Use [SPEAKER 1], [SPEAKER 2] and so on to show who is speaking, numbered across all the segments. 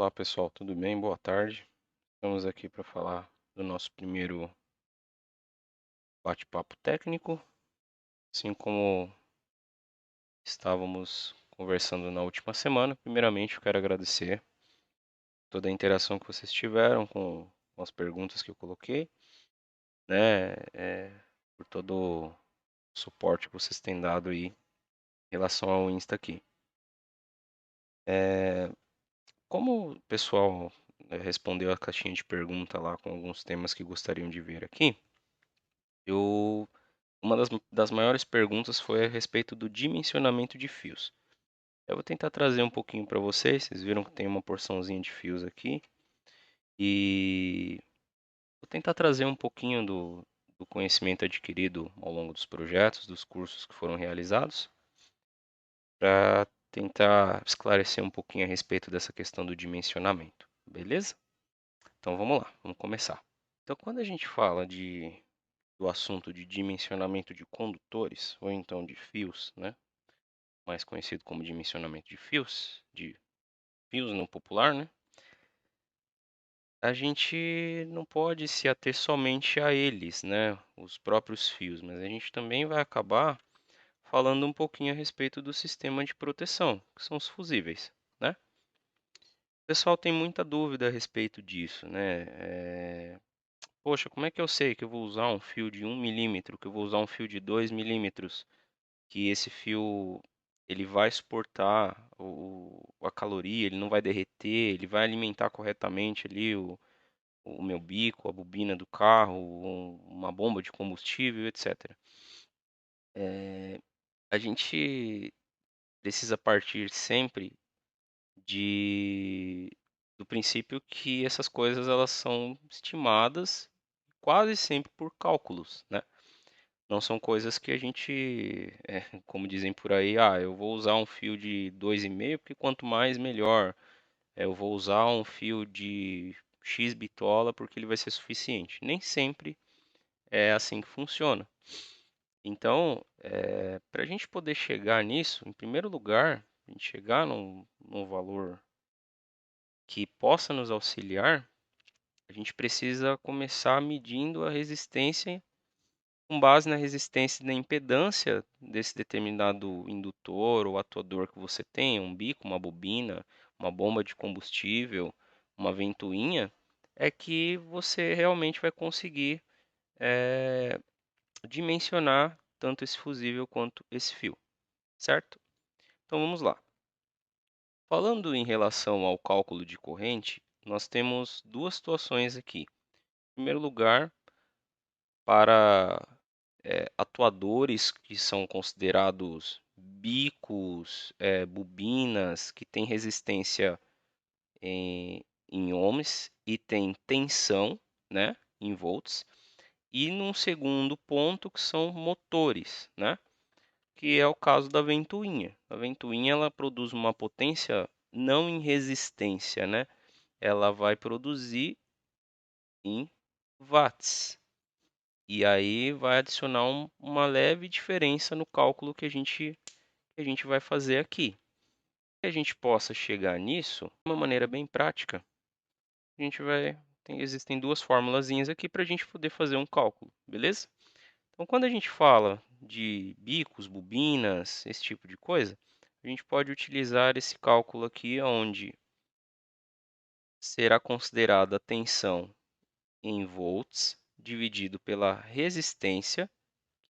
[SPEAKER 1] Olá pessoal, tudo bem? Boa tarde. Estamos aqui para falar do nosso primeiro bate-papo técnico. Assim como estávamos conversando na última semana, primeiramente eu quero agradecer toda a interação que vocês tiveram com as perguntas que eu coloquei, né? Por todo o suporte que vocês têm dado aí em relação ao Insta aqui. Como o pessoal respondeu a caixinha de pergunta lá com alguns temas que gostariam de ver aqui, eu uma das maiores perguntas foi a respeito do dimensionamento de fios. Eu vou tentar trazer um pouquinho para vocês. Vocês viram que tem uma porçãozinha de fios aqui. E vou tentar trazer um pouquinho do conhecimento adquirido ao longo dos projetos, dos cursos que foram realizados, para tentar esclarecer um pouquinho a respeito dessa questão do dimensionamento. Beleza? Então vamos lá, vamos começar. Então, quando a gente fala do assunto de dimensionamento de condutores, ou então de fios, né? Mais conhecido como dimensionamento de fios no popular, né? A gente não pode se ater somente a eles, né? Os próprios fios, mas a gente também vai acabar falando um pouquinho a respeito do sistema de proteção, que são os fusíveis, né? O pessoal tem muita dúvida a respeito disso, né? Poxa, como é que eu sei que eu vou usar um fio de 1 milímetro, que eu vou usar um fio de 2 milímetros? Que esse fio ele vai suportar a caloria, ele não vai derreter, ele vai alimentar corretamente ali o meu bico, a bobina do carro, uma bomba de combustível, etc. A gente precisa partir sempre de, do princípio que essas coisas elas são estimadas quase sempre por cálculos, né? Não são coisas que a gente, como dizem por aí, eu vou usar um fio de 2,5 porque quanto mais melhor. Eu vou usar um fio de X bitola porque ele vai ser suficiente. Nem sempre é assim que funciona. Então, para a gente poder chegar nisso, em primeiro lugar, a gente chegar num valor que possa nos auxiliar, a gente precisa começar medindo a resistência com base na resistência e na impedância desse determinado indutor ou atuador que você tem, um bico, uma bobina, uma bomba de combustível, uma ventoinha, é que você realmente vai conseguir eh, dimensionar tanto esse fusível quanto esse fio, certo? Então vamos lá. Falando em relação ao cálculo de corrente, nós temos duas situações aqui. Em primeiro lugar, para atuadores que são considerados bicos, bobinas, que têm resistência em ohms e tem tensão, né, em volts. E num segundo ponto que são motores, né, que é o caso da ventoinha. A ventoinha ela produz uma potência não em resistência, né, ela vai produzir em watts. E aí vai adicionar uma leve diferença no cálculo que a gente vai fazer aqui. Que a gente possa chegar nisso de uma maneira bem prática, a gente existem duas formulazinhas aqui para a gente poder fazer um cálculo, beleza? Então, quando a gente fala de bicos, bobinas, esse tipo de coisa, a gente pode utilizar esse cálculo aqui, onde será considerada a tensão em volts dividido pela resistência,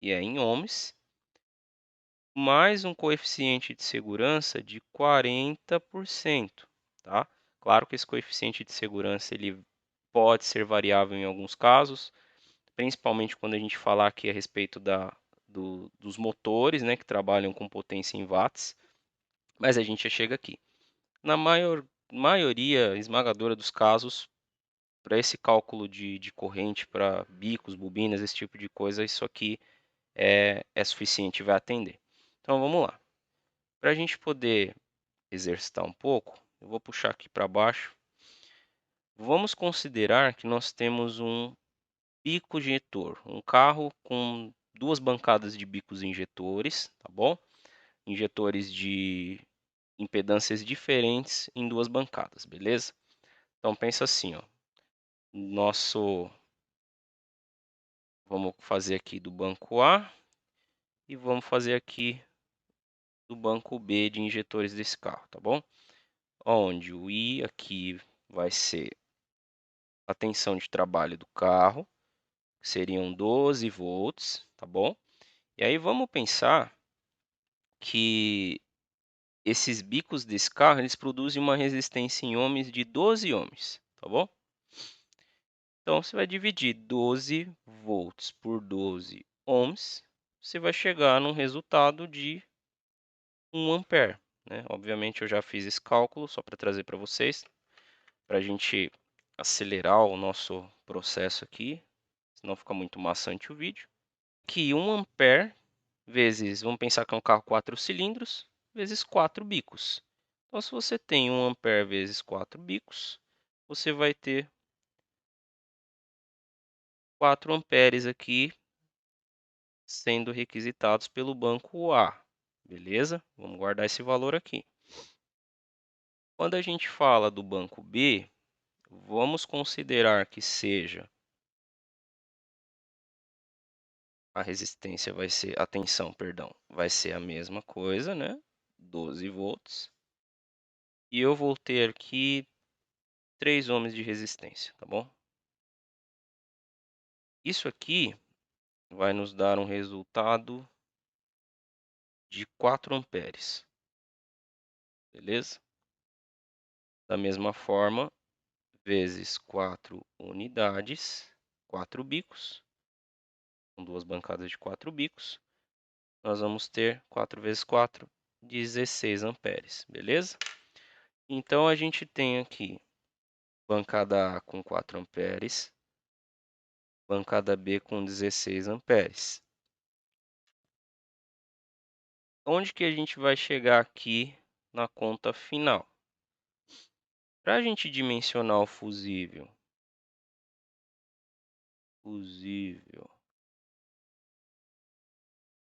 [SPEAKER 1] que é em ohms, mais um coeficiente de segurança de 40%, tá? Claro que esse coeficiente de segurança ele pode ser variável em alguns casos, principalmente quando a gente falar aqui a respeito dos motores, né, que trabalham com potência em watts, mas a gente já chega aqui. Na maioria esmagadora dos casos, para esse cálculo de corrente, para bicos, bobinas, esse tipo de coisa, isso aqui é suficiente e vai atender. Então vamos lá. Para a gente poder exercitar um pouco, eu vou puxar aqui para baixo. Vamos considerar que nós temos um bico injetor, um carro com duas bancadas de bicos injetores, tá bom? Injetores impedâncias diferentes em duas bancadas, beleza? Então pensa assim, ó, vamos fazer aqui do banco A e vamos fazer aqui do banco B de injetores desse carro, tá bom? Onde o I aqui vai ser a tensão de trabalho do carro, que seriam 12 volts, tá bom? E aí vamos pensar que esses bicos desse carro, eles produzem uma resistência em ohms de 12 ohms, tá bom? Então, você vai dividir 12 volts por 12 ohms, você vai chegar num resultado de 1 ampere, né? Obviamente, eu já fiz esse cálculo só para trazer para vocês, para a gente acelerar o nosso processo aqui, senão fica muito maçante o vídeo. Que 1 ampere vezes, vamos pensar que é um carro 4 cilindros, vezes 4 bicos. Então, se você tem 1 ampere vezes 4 bicos, você vai ter 4 amperes aqui sendo requisitados pelo banco A, beleza? Vamos guardar esse valor aqui. Quando a gente fala do banco B, vamos considerar que seja a resistência vai ser, a tensão, perdão, vai ser a mesma coisa, né? 12 volts. E eu vou ter aqui 3 ohms de resistência, tá bom? Isso aqui vai nos dar um resultado de 4 amperes, beleza? Da mesma forma, vezes 4 unidades, 4 bicos, com duas bancadas de 4 bicos, nós vamos ter 4 vezes 4, 16 amperes, beleza? Então, a gente tem aqui bancada A com 4 amperes, bancada B com 16 amperes. Onde que a gente vai chegar aqui na conta final? Para a gente dimensionar o fusível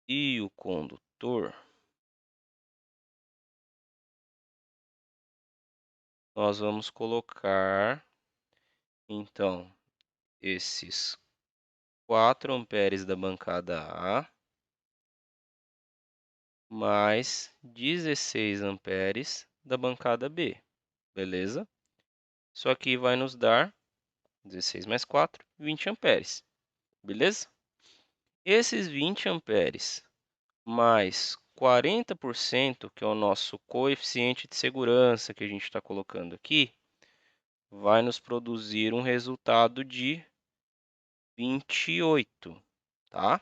[SPEAKER 1] e o condutor, nós vamos colocar, então, esses 4 amperes da bancada A, mais 16 amperes da bancada B, beleza? Isso aqui vai nos dar 16 mais 4, 20 amperes, beleza? Esses 20 amperes mais 40%, que é o nosso coeficiente de segurança que a gente está colocando aqui, vai nos produzir um resultado de 28, tá?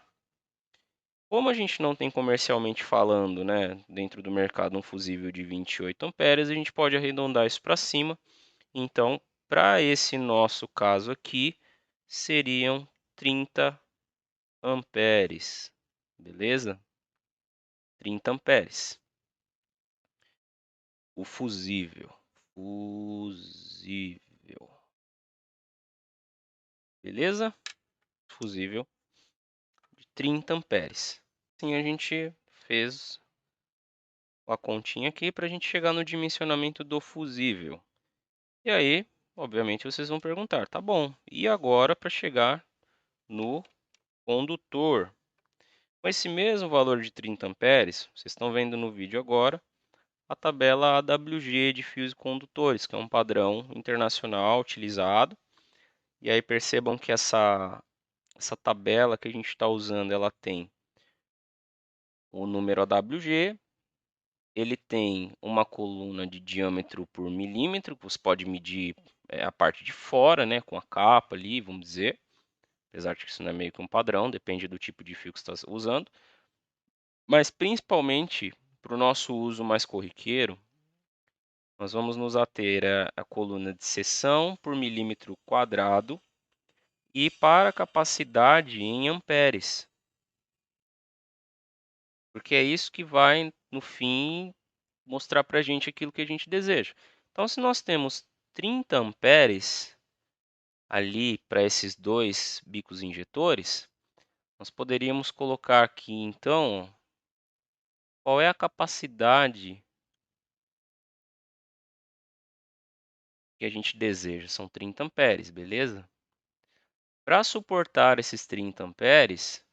[SPEAKER 1] Como a gente não tem comercialmente falando, né, dentro do mercado um fusível de 28 amperes, a gente pode arredondar isso para cima. Então, para esse nosso caso aqui, seriam 30 amperes, beleza? 30 amperes. O fusível. Beleza? Fusível de 30 amperes. Assim a gente fez a continha aqui para a gente chegar no dimensionamento do fusível. E aí, obviamente, vocês vão perguntar, tá bom, e agora para chegar no condutor? Com esse mesmo valor de 30 amperes, vocês estão vendo no vídeo agora, a tabela AWG de fios e condutores, que é um padrão internacional utilizado. E aí percebam que essa tabela que a gente está usando, ela tem o número AWG, ele tem uma coluna de diâmetro por milímetro, que você pode medir a parte de fora, né, com a capa ali, vamos dizer. Apesar de que isso não é meio que um padrão, depende do tipo de fio que você está usando. Mas principalmente para o nosso uso mais corriqueiro, nós vamos nos ater à coluna de seção por milímetro quadrado e para a capacidade em amperes. Porque é isso que vai, no fim, mostrar para a gente aquilo que a gente deseja. Então, se nós temos 30 amperes ali para esses dois bicos injetores, nós poderíamos colocar aqui, então, qual é a capacidade que a gente deseja, são 30 amperes, beleza? Para suportar esses 30 amperes,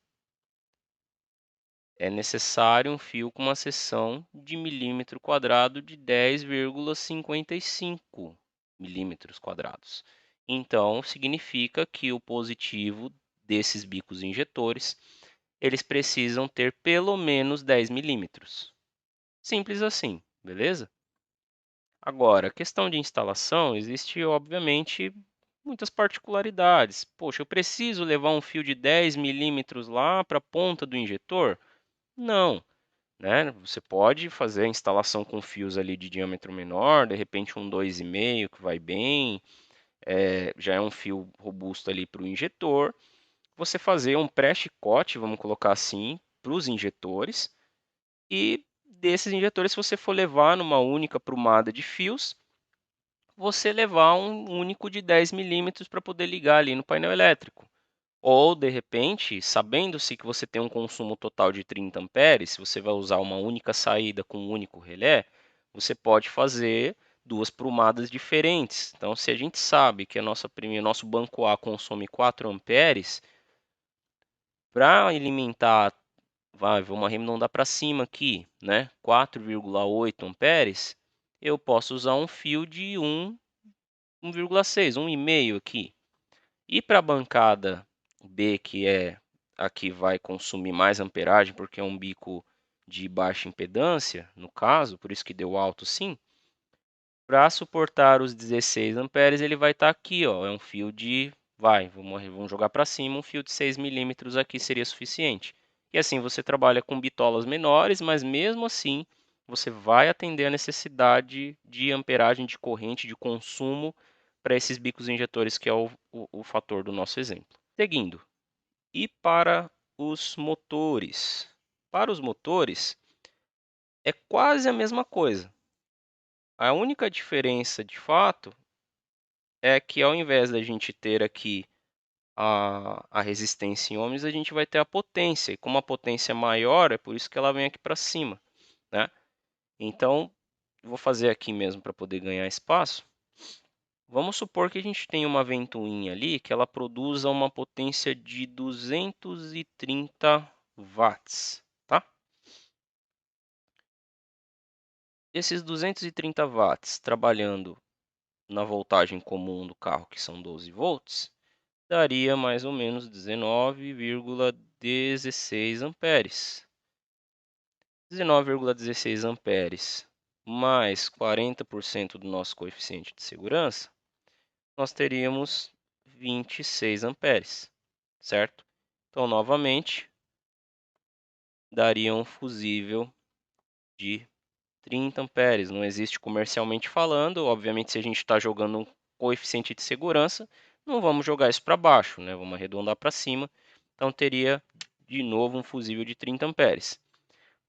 [SPEAKER 1] é necessário um fio com uma seção de milímetro quadrado de 10,55 milímetros quadrados. Então, significa que o positivo desses bicos injetores, eles precisam ter pelo menos 10 milímetros. Simples assim, beleza? Agora, questão de instalação, existe obviamente muitas particularidades. Poxa, eu preciso levar um fio de 10 milímetros lá para a ponta do injetor? Não, né? Você pode fazer a instalação com fios ali de diâmetro menor, de repente um 2,5 que vai bem, já é um fio robusto ali para o injetor. Você fazer um pré-chicote, vamos colocar assim, para os injetores. E desses injetores, se você for levar numa única prumada de fios, você levar um único de 10 milímetros para poder ligar ali no painel elétrico. Ou, de repente, sabendo-se que você tem um consumo total de 30 amperes, se você vai usar uma única saída com um único relé, você pode fazer duas prumadas diferentes. Então, se a gente sabe que o nosso banco A consome 4 amperes, para alimentar, vamos arredondar para cima aqui, né? 4,8 amperes, eu posso usar um fio de 1,6, 1,5 aqui. E para a bancada B, que é a que vai consumir mais amperagem, porque é um bico de baixa impedância, no caso, por isso que deu alto sim, para suportar os 16 amperes, ele vai estar aqui, ó, é um fio de, vamos jogar para cima, um fio de 6 milímetros aqui seria suficiente. E assim você trabalha com bitolas menores, mas mesmo assim você vai atender a necessidade de amperagem de corrente, de consumo para esses bicos injetores, que é o fator do nosso exemplo. Seguindo, e para os motores? Para os motores, é quase a mesma coisa. A única diferença, de fato, é que ao invés da gente ter aqui a resistência em ohms, a gente vai ter a potência. E como a potência é maior, é por isso que ela vem aqui para cima, né? Então, vou fazer aqui mesmo para poder ganhar espaço. Vamos supor que a gente tem uma ventoinha ali que ela produza uma potência de 230 watts, tá? Esses 230 watts trabalhando na voltagem comum do carro, que são 12 volts, daria mais ou menos 19,16 amperes. 19,16 amperes mais 40% do nosso coeficiente de segurança, nós teríamos 26 amperes, certo? Então, novamente, daria um fusível de 30 amperes. Não existe comercialmente falando. Obviamente, se a gente está jogando um coeficiente de segurança, não vamos jogar isso para baixo, né? Vamos arredondar para cima. Então, teria de novo um fusível de 30 amperes.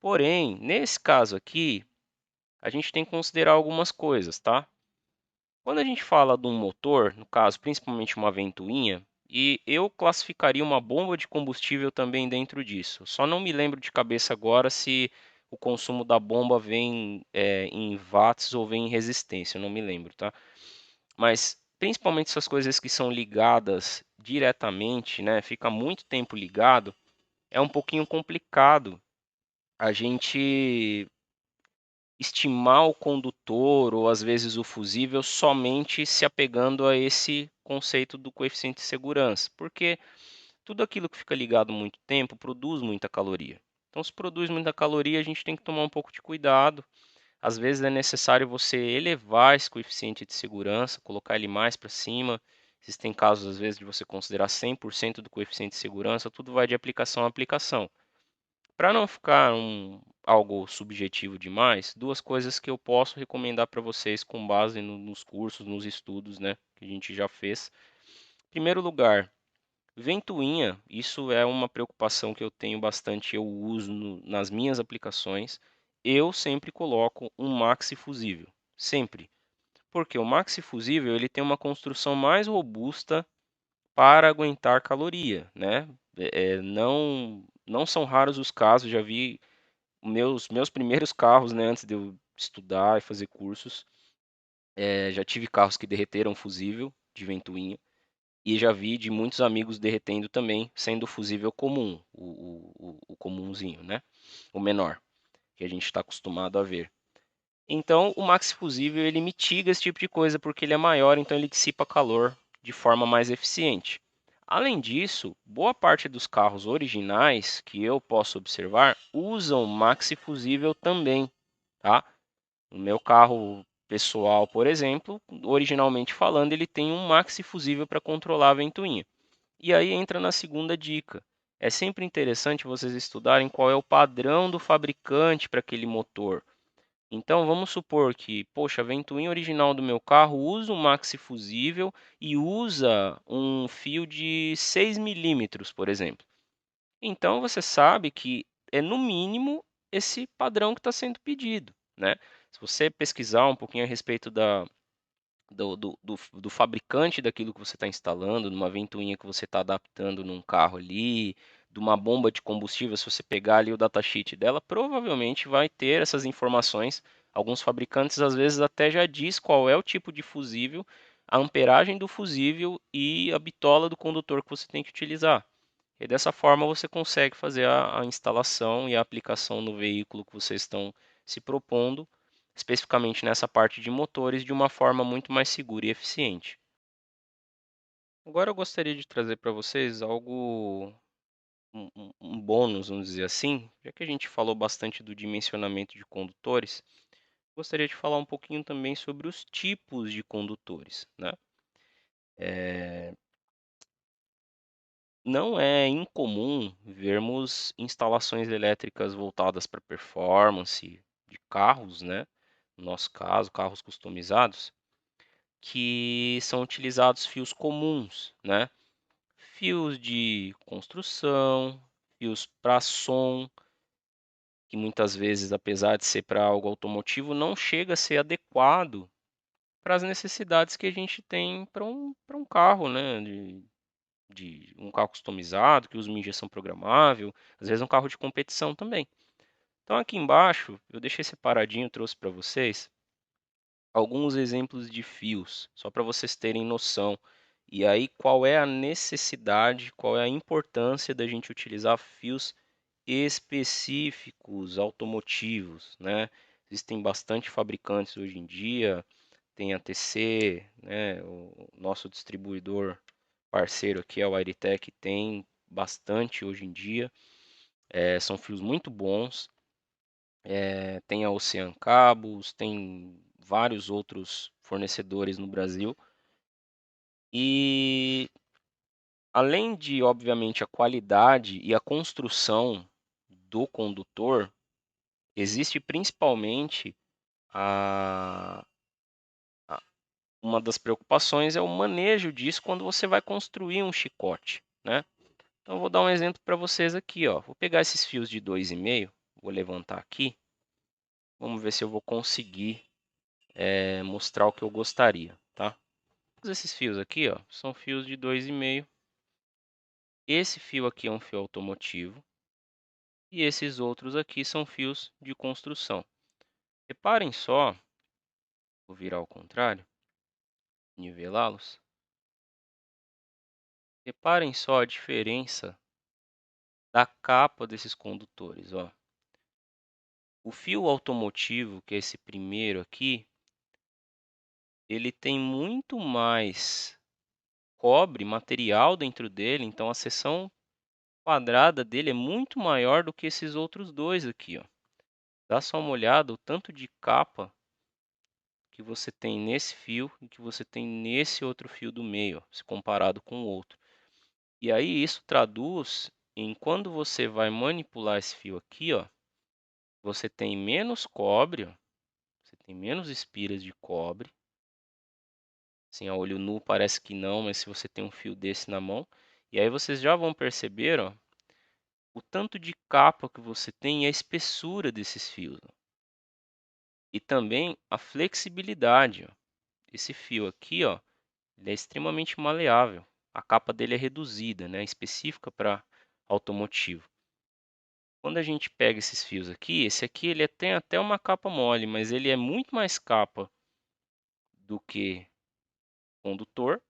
[SPEAKER 1] Porém, nesse caso aqui, a gente tem que considerar algumas coisas, tá? Quando a gente fala de um motor, no caso, principalmente uma ventoinha, e eu classificaria uma bomba de combustível também dentro disso. Só não me lembro de cabeça agora se o consumo da bomba vem em watts ou vem em resistência, eu não me lembro, tá? Mas principalmente essas coisas que são ligadas diretamente, né? Fica muito tempo ligado, é um pouquinho complicado a gente estimar o condutor ou às vezes o fusível somente se apegando a esse conceito do coeficiente de segurança, porque tudo aquilo que fica ligado muito tempo produz muita caloria. Então, se produz muita caloria, a gente tem que tomar um pouco de cuidado. Às vezes é necessário você elevar esse coeficiente de segurança, colocar ele mais para cima. Existem casos, às vezes, de você considerar 100% do coeficiente de segurança, tudo vai de aplicação a aplicação. Para não ficar algo subjetivo demais, duas coisas que eu posso recomendar para vocês com base nos cursos, nos estudos, né, que a gente já fez. Em primeiro lugar, ventoinha, isso é uma preocupação que eu tenho bastante, eu uso nas minhas aplicações. Eu sempre coloco um maxi fusível, sempre. Porque o maxi fusível ele tem uma construção mais robusta para aguentar caloria, né? Não são raros os casos, já vi meus primeiros carros, né, antes de eu estudar e fazer cursos, Já tive carros que derreteram fusível de ventoinha e já vi de muitos amigos derretendo também, sendo o fusível comum, o comumzinho, né? O menor, que a gente está acostumado a ver. Então, o maxi fusível ele mitiga esse tipo de coisa porque ele é maior, então ele dissipa calor de forma mais eficiente. Além disso, boa parte dos carros originais que eu posso observar usam maxi fusível também, tá? O meu carro pessoal, por exemplo, originalmente falando, ele tem um maxi fusível para controlar a ventoinha. E aí entra na segunda dica. É sempre interessante vocês estudarem qual é o padrão do fabricante para aquele motor. Então vamos supor que, poxa, a ventoinha original do meu carro usa um maxi fusível e usa um fio de 6 milímetros, por exemplo. Então você sabe que é no mínimo esse padrão que está sendo pedido, né? Se você pesquisar um pouquinho a respeito do fabricante daquilo que você está instalando, numa ventoinha que você está adaptando num carro ali, de uma bomba de combustível, se você pegar ali o datasheet dela, provavelmente vai ter essas informações. Alguns fabricantes às vezes até já diz qual é o tipo de fusível, a amperagem do fusível e a bitola do condutor que você tem que utilizar. E dessa forma você consegue fazer a instalação e a aplicação no veículo que vocês estão se propondo, especificamente nessa parte de motores, de uma forma muito mais segura e eficiente. Agora eu gostaria de trazer para vocês algo, um bônus, vamos dizer assim, já que a gente falou bastante do dimensionamento de condutores, gostaria de falar um pouquinho também sobre os tipos de condutores, né? É, Não é incomum vermos instalações elétricas voltadas para performance de carros, né? No nosso caso, carros customizados, que são utilizados fios comuns, né? Fios de construção, fios para som, que muitas vezes, apesar de ser para algo automotivo, não chega a ser adequado para as necessidades que a gente tem para um carro, né? De um carro customizado, que usa uma injeção programável, às vezes um carro de competição também. Então aqui embaixo eu deixei separadinho, trouxe para vocês alguns exemplos de fios, só para vocês terem noção. E aí qual é a necessidade, qual é a importância da gente utilizar fios específicos automotivos, né? Existem bastante fabricantes hoje em dia, tem a TC, né, o nosso distribuidor parceiro aqui, a Wiretech, tem bastante hoje em dia. São fios muito bons. Tem a Ocean Cabos, tem vários outros fornecedores no Brasil. E além de, obviamente, a qualidade e a construção do condutor, existe principalmente a, uma das preocupações é o manejo disso quando você vai construir um chicote, né? Então, eu vou dar um exemplo para vocês aqui, ó. Vou pegar esses fios de 2,5, vou levantar aqui. Vamos ver se eu vou conseguir mostrar o que eu gostaria, tá? Todos esses fios aqui, ó, são fios de 2,5. Esse fio aqui é um fio automotivo e esses outros aqui são fios de construção. Reparem só, vou virar ao contrário, nivelá-los. Reparem só a diferença da capa desses condutores, ó. O fio automotivo, que é esse primeiro aqui, ele tem muito mais cobre, material dentro dele, então a seção quadrada dele é muito maior do que esses outros dois aqui, ó. Dá só uma olhada o tanto de capa que você tem nesse fio e que você tem nesse outro fio do meio, ó, se comparado com o outro. E aí isso traduz em quando você vai manipular esse fio aqui, ó, você tem menos cobre, ó, você tem menos espiras de cobre. Assim, a olho nu parece que não, mas se você tem um fio desse na mão, e aí vocês já vão perceber, ó, o tanto de capa que você tem e a espessura desses fios, ó. E também a flexibilidade, ó. Esse fio aqui, ó, ele é extremamente maleável. A capa dele é reduzida, né, específica para automotivo. Quando a gente pega esses fios aqui, esse aqui ele tem até uma capa mole, mas ele é muito mais capa do que condutor.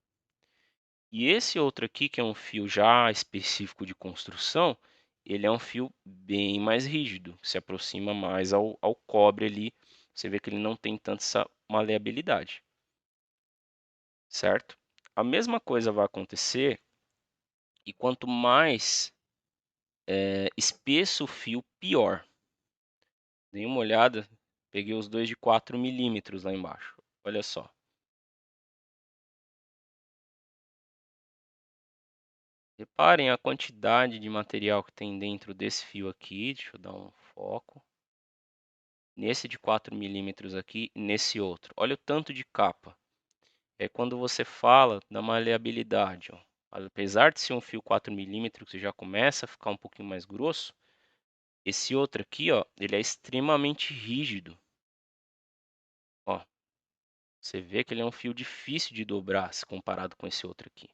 [SPEAKER 1] E esse outro aqui, que é um fio já específico de construção, ele é um fio bem mais rígido, se aproxima mais ao cobre ali. Você vê que ele não tem tanta essa maleabilidade, certo? A mesma coisa vai acontecer e quanto mais espesso o fio, pior. Dei uma olhada, peguei os dois de 4 milímetros lá embaixo. Olha só. Reparem a quantidade de material que tem dentro desse fio aqui. Deixa eu dar um foco. Nesse de 4 milímetros aqui e nesse outro. Olha o tanto de capa. É quando você fala da maleabilidade. Ó. Apesar de ser um fio 4 milímetros que já começa a ficar um pouquinho mais grosso, esse outro aqui, ó, ele é extremamente rígido. Ó, você vê que ele é um fio difícil de dobrar se comparado com esse outro aqui.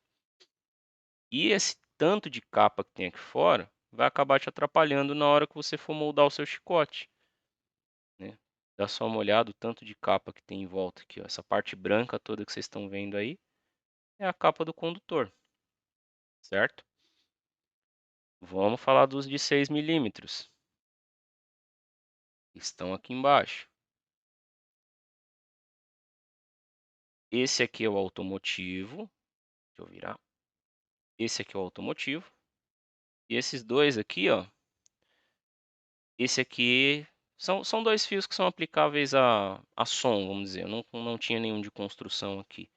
[SPEAKER 1] E esse tanto de capa que tem aqui fora vai acabar te atrapalhando na hora que você for moldar o seu chicote, né? Dá só uma olhada o tanto de capa que tem em volta aqui, ó. Essa parte branca toda que vocês estão vendo aí é a capa do condutor, certo? Vamos falar dos de 6 milímetros. Estão aqui embaixo. Esse aqui é o automotivo. Deixa eu virar. Esse aqui é o automotivo. E esses dois aqui, ó. Esse aqui são dois fios que são aplicáveis a som, vamos dizer. Eu não tinha nenhum de construção aqui.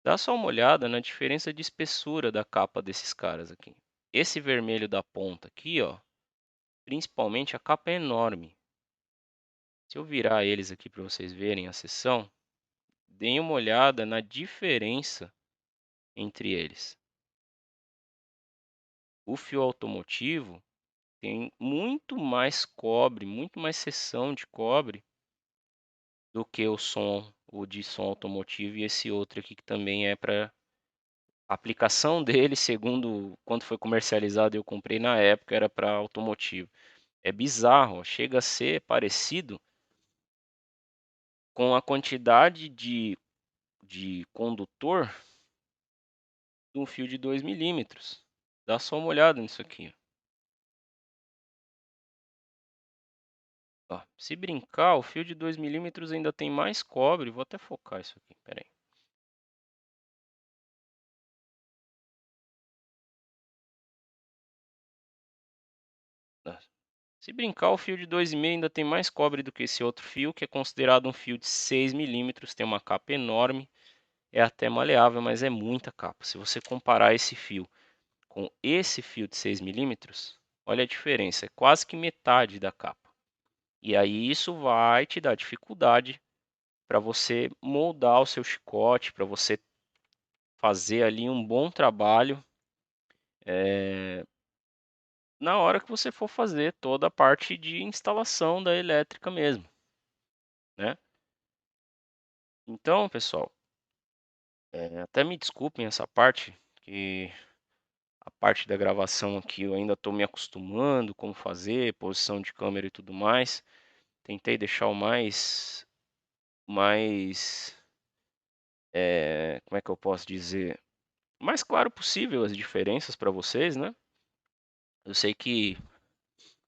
[SPEAKER 1] Dá só uma olhada na diferença de espessura da capa desses caras aqui. Esse vermelho da ponta aqui, ó, principalmente a capa é enorme. Se eu virar eles aqui para vocês verem a seção, deem uma olhada na diferença entre eles. O fio automotivo tem muito mais cobre, muito mais seção de cobre do que o de som automotivo e esse outro aqui que também é para a aplicação dele, segundo quando foi comercializado, eu comprei na época, era para automotivo. É bizarro, chega a ser parecido com a quantidade de condutor de um fio de 2 milímetros. Dá só uma olhada nisso aqui. Ó, se brincar, o fio de 2 milímetros ainda tem mais cobre. Vou até focar isso aqui, peraí. Se brincar, o fio de 2,5 ainda tem mais cobre do que esse outro fio, que é considerado um fio de 6 milímetros, tem uma capa enorme, é até maleável, mas é muita capa. Se você comparar esse fio com esse fio de 6 milímetros, olha a diferença, é quase que metade da capa. E aí isso vai te dar dificuldade para você moldar o seu chicote, para você fazer ali um bom trabalho na hora que você for fazer toda a parte de instalação da elétrica mesmo, né? Então, pessoal, até me desculpem essa parte, que a parte da gravação aqui eu ainda estou me acostumando, como fazer, posição de câmera e tudo mais. Tentei deixar o mais, como é que eu posso dizer, o mais claro possível as diferenças para vocês, né? Eu sei que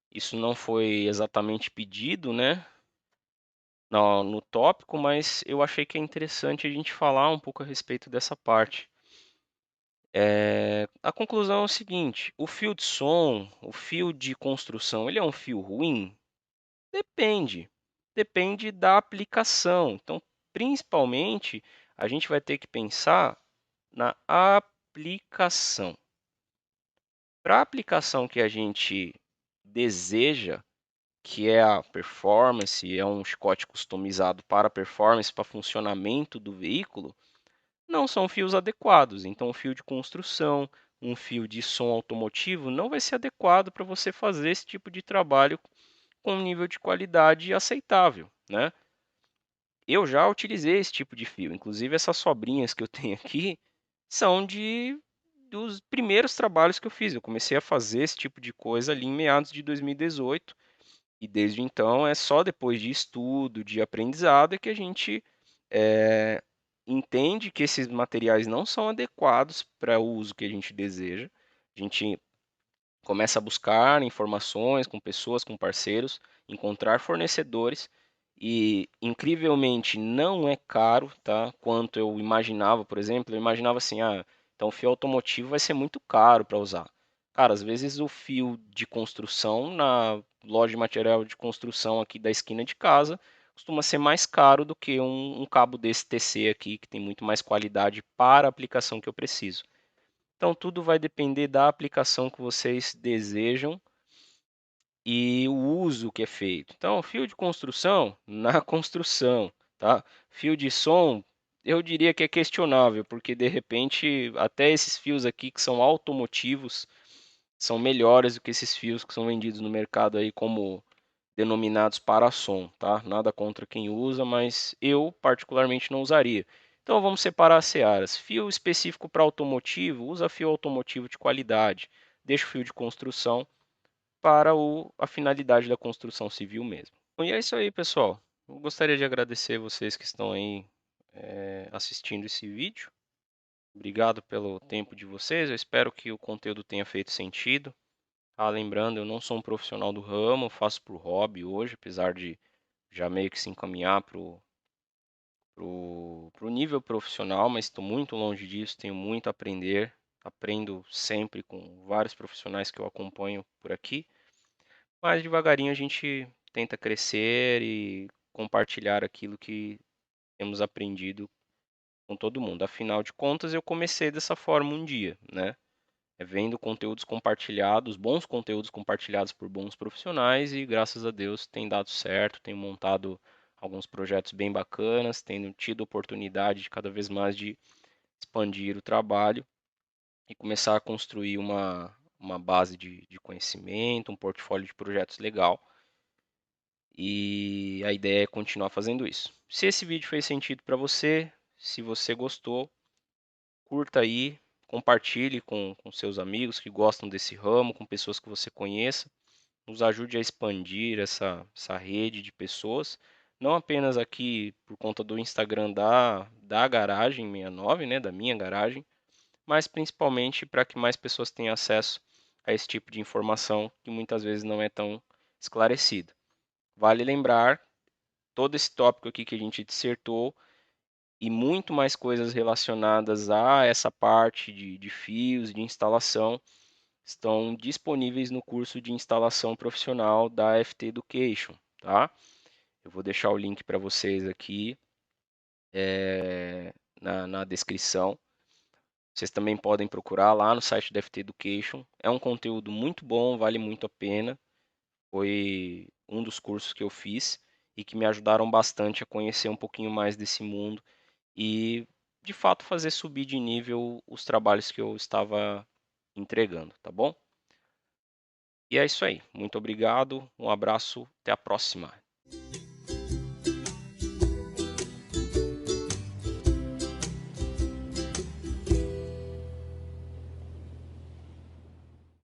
[SPEAKER 1] isso não foi exatamente pedido, né, no tópico, mas eu achei que é interessante a gente falar um pouco a respeito dessa parte. A conclusão é o seguinte: o fio de som, o fio de construção, ele é um fio ruim? Depende. Depende da aplicação. Então, principalmente, a gente vai ter que pensar na aplicação. Para a aplicação que a gente deseja, que é a performance, é um chicote customizado para performance, para funcionamento do veículo, não são fios adequados. Então, um fio de construção, um fio de som automotivo não vai ser adequado para você fazer esse tipo de trabalho com um nível de qualidade aceitável, né? Eu já utilizei esse tipo de fio, inclusive essas sobrinhas que eu tenho aqui são dos primeiros trabalhos que eu fiz. Eu comecei a fazer esse tipo de coisa ali em meados de 2018 e desde então é só depois de estudo, de aprendizado, é que a gente entende que esses materiais não são adequados para o uso que a gente deseja. A gente começa a buscar informações com pessoas, com parceiros, encontrar fornecedores e, incrivelmente, não é caro, tá? Quanto eu imaginava, por exemplo, eu imaginava assim, então o fio automotivo vai ser muito caro para usar. Cara, às vezes o fio de construção na loja de material de construção aqui da esquina de casa costuma ser mais caro do que um cabo desse TC aqui, que tem muito mais qualidade para a aplicação que eu preciso. Então, tudo vai depender da aplicação que vocês desejam e o uso que é feito. Então, fio de construção, na construção, tá? Fio de som, eu diria que é questionável, porque de repente até esses fios aqui que são automotivos são melhores do que esses fios que são vendidos no mercado aí como denominados para som, tá? Nada contra quem usa, mas eu particularmente não usaria. Então vamos separar as searas. Fio específico para automotivo, usa fio automotivo de qualidade. Deixa o fio de construção para a finalidade da construção civil mesmo. E é isso aí, pessoal. Eu gostaria de agradecer vocês que estão aí assistindo esse vídeo. Obrigado pelo tempo de vocês. Eu espero que o conteúdo tenha feito sentido. Lembrando, eu não sou um profissional do ramo, faço por hobby hoje, apesar de já meio que se encaminhar para o nível profissional, mas estou muito longe disso, tenho muito a aprender. Aprendo sempre com vários profissionais que eu acompanho por aqui. Mas devagarinho a gente tenta crescer e compartilhar aquilo que temos aprendido com todo mundo. Afinal de contas, eu comecei dessa forma um dia, né? Vendo conteúdos compartilhados, bons conteúdos compartilhados por bons profissionais e graças a Deus tem dado certo, tenho montado alguns projetos bem bacanas, tenho tido oportunidade de cada vez mais de expandir o trabalho e começar a construir uma base de conhecimento, um portfólio de projetos legal. E a ideia é continuar fazendo isso. Se esse vídeo fez sentido para você, se você gostou, curta aí, compartilhe com seus amigos que gostam desse ramo, com pessoas que você conheça. Nos ajude a expandir essa rede de pessoas, não apenas aqui por conta do Instagram da Garagem 69, né, da minha garagem, mas principalmente para que mais pessoas tenham acesso a esse tipo de informação que muitas vezes não é tão esclarecida. Vale lembrar, todo esse tópico aqui que a gente dissertou e muito mais coisas relacionadas a essa parte de fios, de instalação, estão disponíveis no curso de instalação profissional da FT Education, tá? Eu vou deixar o link para vocês aqui na descrição. Vocês também podem procurar lá no site da FT Education. É um conteúdo muito bom, vale muito a pena. Foi um dos cursos que eu fiz e que me ajudaram bastante a conhecer um pouquinho mais desse mundo e, de fato, fazer subir de nível os trabalhos que eu estava entregando, tá bom? E é isso aí. Muito obrigado, um abraço, até a próxima.